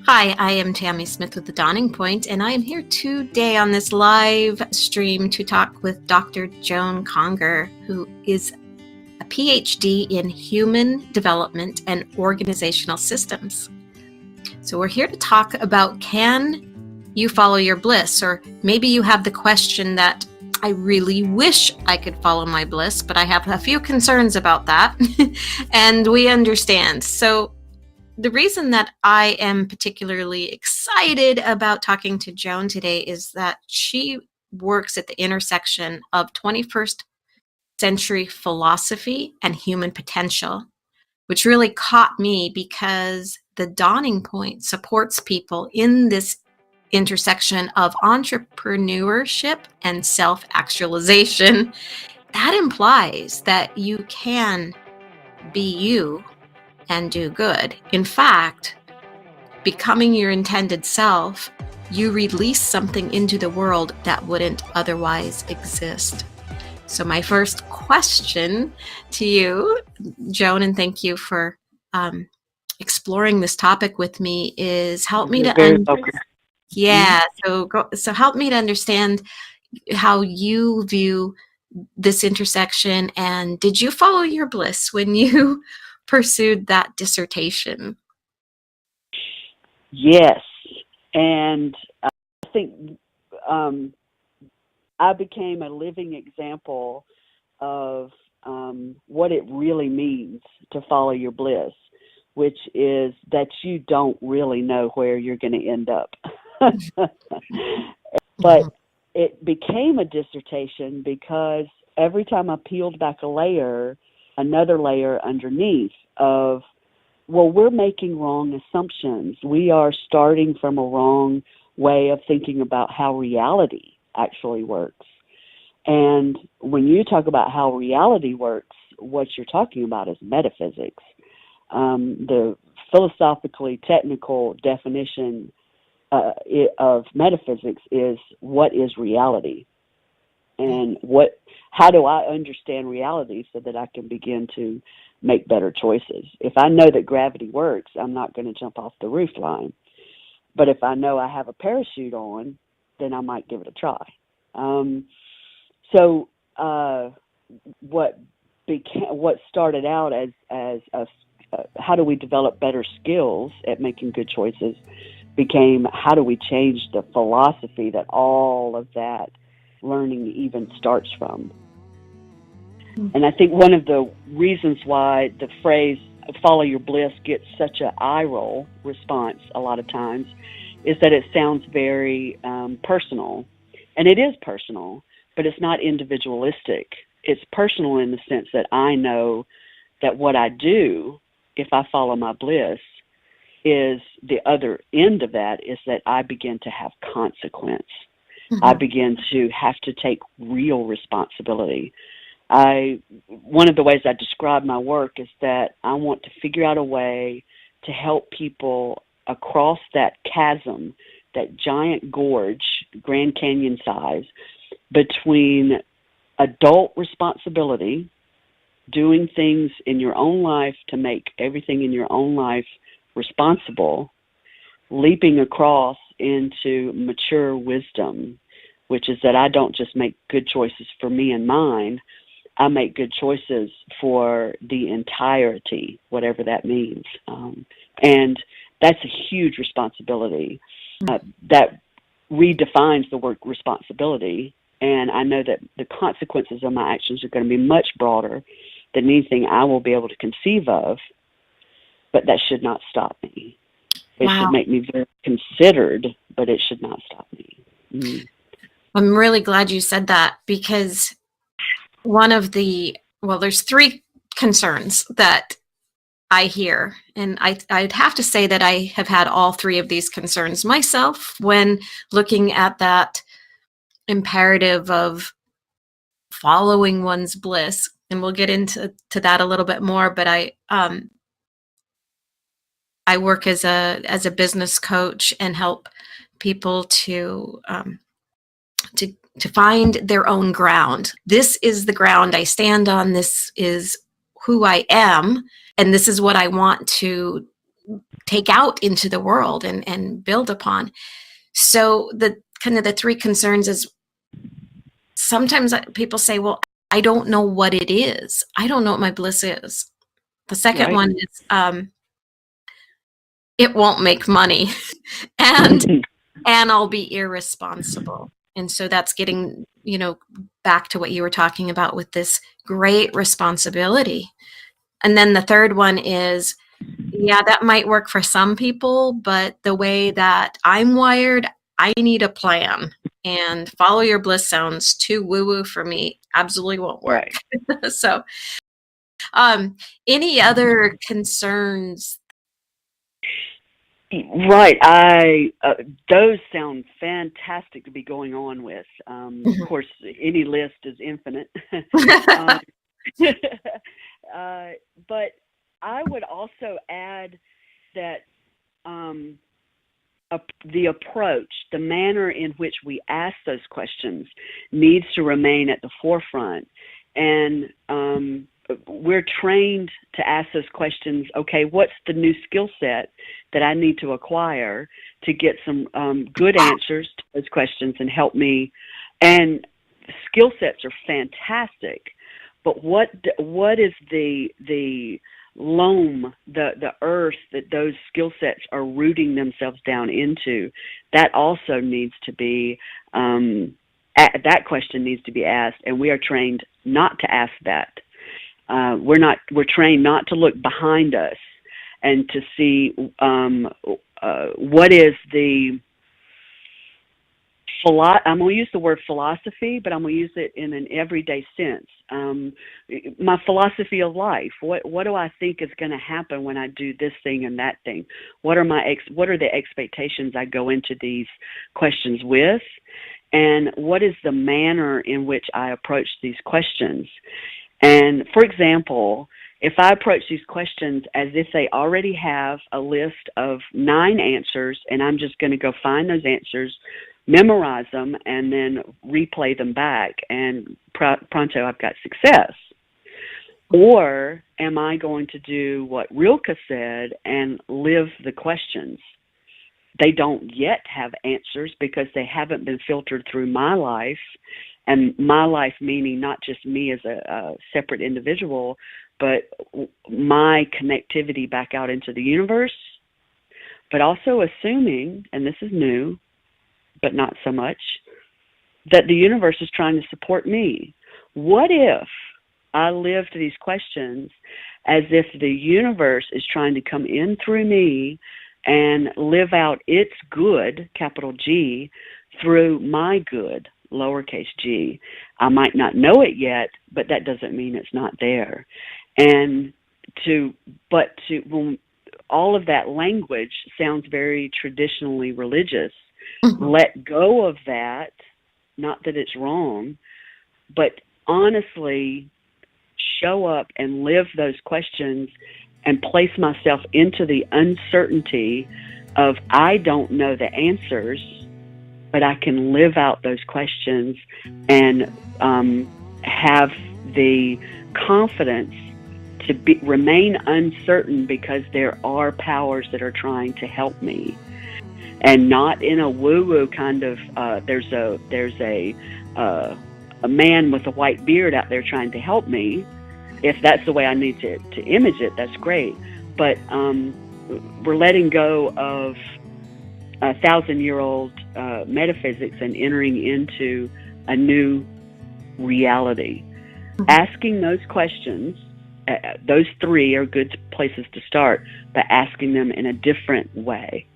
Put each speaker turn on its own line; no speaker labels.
Hi, I am Tammy Smith with The Dawning Point, and I am here today on this live stream to talk with Dr. Joan Conger, who is a PhD in human development and organizational systems. So we're here to talk about, can you follow your bliss? Or maybe you have the question that I really wish I could follow my bliss, but I have a few concerns about that, and we understand. So the reason that I am particularly excited about talking to Joan today is that she works at the intersection of 21st century philosophy and human potential, which really caught me because the Dawning Point supports people in this intersection of entrepreneurship and self-actualization. That implies that you can be you and do good. In fact, becoming your intended self, you release something into the world that wouldn't otherwise exist. So my first question to you, Joan, and thank you for exploring this topic with me, is help me to help me to understand how you view this intersection, and did you follow your bliss when you pursued that dissertation?
Yes, and I think I became a living example of what it really means to follow your bliss, which is that you don't really know where you're going to end up. But it became a dissertation because every time I peeled back a layer, another layer underneath of, well, we're making wrong assumptions. We are starting from a wrong way of thinking about how reality actually works. And when you talk about how reality works, what you're talking about is metaphysics. The philosophically technical definition of metaphysics is, what is reality? And how do I understand reality so that I can begin to make better choices? If I know that gravity works, I'm not going to jump off the roof line. But if I know I have a parachute on, then I might give it a try. What started out as how do we develop better skills at making good choices became, how do we change the philosophy that all of that learning even starts from. And I think one of the reasons why the phrase follow your bliss gets such an eye roll response a lot of times is that it sounds very personal. And it is personal, but it's not individualistic. It's personal in the sense that I know that what I do, if I follow my bliss, is the other end of that is that I begin to have consequence. I begin to have to take real responsibility. One of the ways I describe my work is that I want to figure out a way to help people across that chasm, that giant gorge, Grand Canyon size, between adult responsibility, doing things in your own life to make everything in your own life responsible, leaping across into mature wisdom, which is that I don't just make good choices for me and mine, I make good choices for the entirety, whatever that means. And that's a huge responsibility. That redefines the word responsibility, and I know that the consequences of my actions are going to be much broader than anything I will be able to conceive of, but that should not stop me. It should make me very considered, but it should not stop me.
I'm really glad you said that, because there's three concerns that I hear, and I'd have to say that I have had all three of these concerns myself when looking at that imperative of following one's bliss, and we'll get into that a little bit more. But I work as a business coach and help people to find their own ground. This is the ground I stand on. This is who I am, and this is what I want to take out into the world and build upon. So the kind of the three concerns is sometimes people say, well, I don't know what it is. I don't know what my bliss is. The second
Right.
one is it won't make money and I'll be irresponsible. And so that's getting, back to what you were talking about with this great responsibility. And then the third one is, yeah, that might work for some people, but the way that I'm wired, I need a plan. And follow your bliss sounds too woo-woo for me. Absolutely won't work.
Right.
So, any other concerns?
Right. Those sound fantastic to be going on with. Of course, any list is infinite. But I would also add that the approach, the manner in which we ask those questions needs to remain at the forefront. And we're trained to ask those questions, okay, what's the new skill set that I need to acquire to get some good answers to those questions and help me? And skill sets are fantastic, but what is the loam, the earth that those skill sets are rooting themselves down into? That also needs to be, that question needs to be asked, and we are trained not to ask that. We're trained not to look behind us and to see what is the I'm going to use the word philosophy, but I'm going to use it in an everyday sense. My philosophy of life. What do I think is going to happen when I do this thing and that thing? What are the expectations I go into these questions with? And what is the manner in which I approach these questions? And for example, if I approach these questions as if they already have a list of 9 answers and I'm just going to go find those answers, memorize them, and then replay them back, and pronto I've got success. Or am I going to do what Rilke said and live the questions? They don't yet have answers because they haven't been filtered through my life, and my life meaning not just me as a separate individual, but my connectivity back out into the universe, but also assuming, and this is new, but not so much, that the universe is trying to support me. What if I lived these questions as if the universe is trying to come in through me and live out its good, capital G, through my good, lowercase g? I might not know it yet, but that doesn't mean it's not there. And when all of that language sounds very traditionally religious, let go of that, not that it's wrong, but honestly show up and live those questions and place myself into the uncertainty of I don't know the answers, but I can live out those questions and have the confidence to remain uncertain because there are powers that are trying to help me. And not in a woo-woo kind of, there's a man with a white beard out there trying to help me. If that's the way I need to image it, that's great. But we're letting go of 1,000-year-old metaphysics and entering into a new reality. Asking those questions, those 3 are good places to start, but asking them in a different way.